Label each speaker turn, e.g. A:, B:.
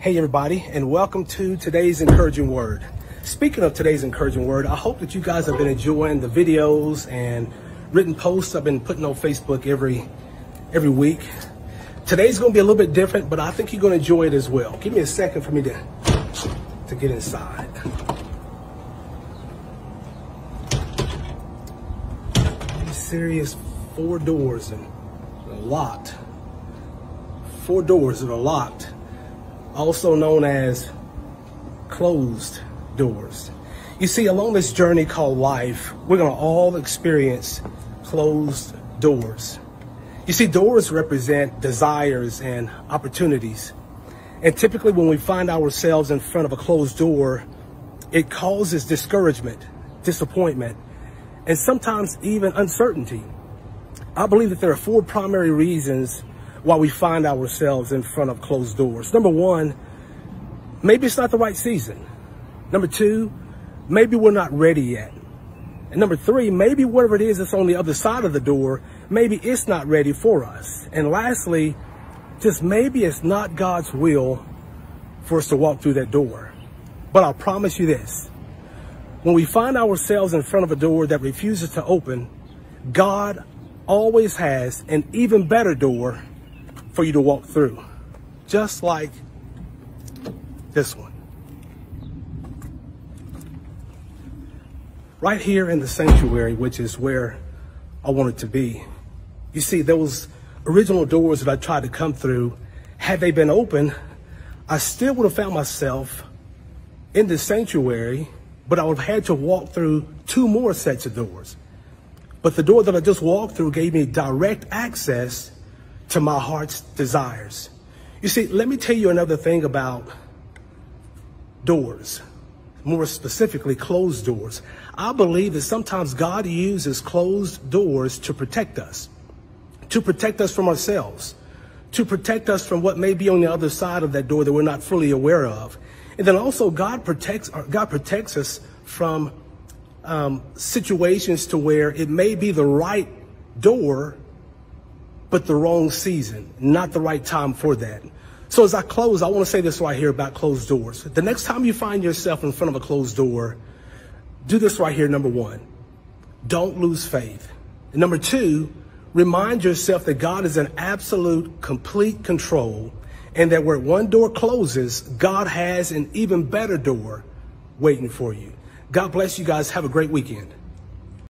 A: Hey everybody, and welcome to today's encouraging word. Speaking of today's encouraging word, I hope that you guys have been enjoying the videos and written posts I've been putting on Facebook every week. Today's going to be a little bit different, but I think you're going to enjoy it as well. Give me a second for me to get inside. Serious 4 doors and a locked. 4 doors that are locked, also known as closed doors. You see, along this journey called life, we're going to all experience closed doors. You see, doors represent desires and opportunities. And typically when we find ourselves in front of a closed door, it causes discouragement, disappointment, and sometimes even uncertainty. I believe that there are 4 primary reasons why we find ourselves in front of closed doors. Number 1, maybe it's not the right season. Number 2, maybe we're not ready yet. And number 3, maybe whatever it is that's on the other side of the door, maybe it's not ready for us. And lastly, just maybe it's not God's will for us to walk through that door. But I'll promise you this. When we find ourselves in front of a door that refuses to open, God always has an even better door for you to walk through. Just like this one. Right here in the sanctuary, which is where I wanted to be. You see, those original doors that I tried to come through, had they been open, I still would have found myself in the sanctuary, but I would have had to walk through 2 more sets of doors. But the door that I just walked through gave me direct access to my heart's desires. You see, let me tell you another thing about doors, more specifically closed doors. I believe that sometimes God uses closed doors to protect us from ourselves, to protect us from what may be on the other side of that door that we're not fully aware of. And then also God protects us from situations to where it may be the right door, but the wrong season, not the right time for that. So as I close, I want to say this right here about closed doors. The next time you find yourself in front of a closed door, do this right here. Number 1, don't lose faith. And number 2, remind yourself that God is in absolute, complete control, and that where one door closes, God has an even better door waiting for you. God bless you guys. Have a great weekend.